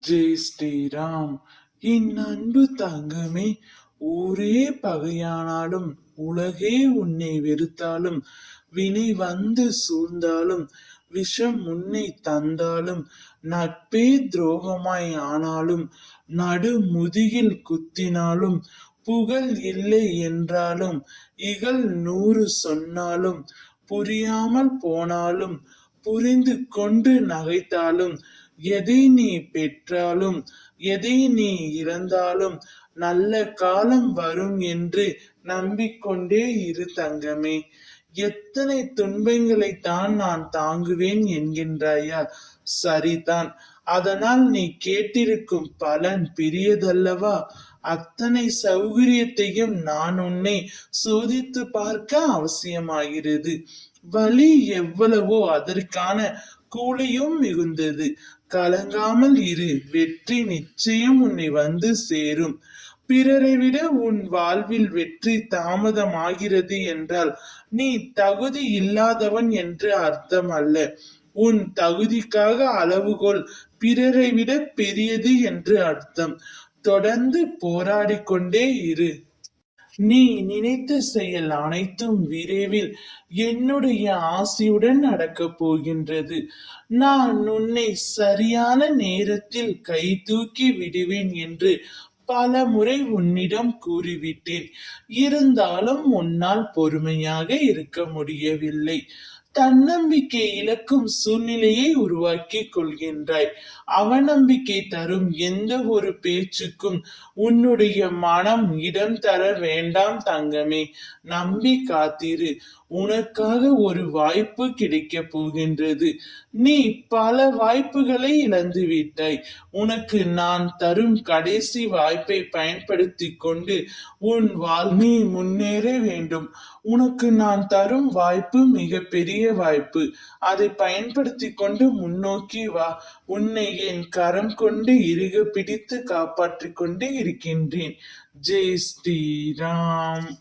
ஜெய் ஸ்ரீராம். என் அன்பு தங்கமே, ஊரே பகையானாலும் உலகே உன்னை வெறுத்தாலும் வினை வந்து சூழ்ந்தாலும் விஷம் உன்னை தந்தாலும் நட்பே துரோகமாய் ஆனாலும் நடு முதுகில் குத்தினாலும் புகழ் இல்லை என்றாலும் இகழ் 100 சொன்னாலும் புரியாமல் போனாலும் புரிந்து கொண்டு நகைத்தாலும் எதை நீ பெற்றாலும் எதை நீ இழந்தாலும் நல்ல காலம் வரும் என்று நம்பிக்கொண்டே இரு தங்கமே. எத்தனை துன்பங்களை தான் நான் தாங்குவேன் என்கின்றாயா? சரிதான். அதனால் நீ கேட்டிருக்கும் பலன் பெரியதல்லவா? அத்தனை சௌகரியத்தையும் நான் உன்னை சோதித்து பார்க்க அவசியமாகிறது. வலி எவ்வளவோ அதற்கான கூலியும் மிகுந்தது. கலங்காமல் இரு, வெற்றி நிச்சயம் உன்னை வந்து சேரும். பிறரை விட உன் வாழ்வில் வெற்றி தாமதமாகிறது என்றால் நீ தகுதி இல்லாதவன் என்று அர்த்தம் அல்ல. உன் தகுதிக்காக அளவுகோல் பிறரை விட பெரியது என்று அர்த்தம். தொடர்ந்து போராடிக் கொண்டே இரு. நீ நினைத்த செயல் அனைத்தும் விரைவில் என்னுடைய ஆசையுடன் நடக்கப் போகின்றது. நான் உன்னை சரியான நேரத்தில் கை தூக்கி விடுவேன் என்று பல முறை உன்னிடம் கூறிவிட்டேன். இருந்தாலும் உன்னால் பொறுமையாக இருக்க முடியவில்லை. தன்னம்பிக்கை இழக்கும் சூழ்நிலையை உருவாக்கி கொள்கின்றாய். அவநம்பிக்கை தரும் எந்த ஒரு பேச்சுக்கும் உன்னுடைய மனம் இடம் தர வேண்டாம் தங்கமே. நம்பி காத்திரு. உனக்காக ஒரு வாய்ப்பு கிடைக்க போகின்றது. நீ பல வாய்ப்புகளை இழந்து விட்டாய். உனக்கு நான் தரும் கடைசி வாய்ப்பை பயன்படுத்தி கொண்டு உன் நீ முன்னேற வேண்டும். உனக்கு நான் தரும் வாய்ப்பு மிக பெரிய வாய்ப்பு. அதை பயன்படுத்தி கொண்டு முன்னோக்கி வா. உன்னை என் கரம் கொண்டு இறுக பிடித்து காப்பாற்றிக் கொண்டு இருக்கின்றேன். ஜெய் ஸ்ரீராம்.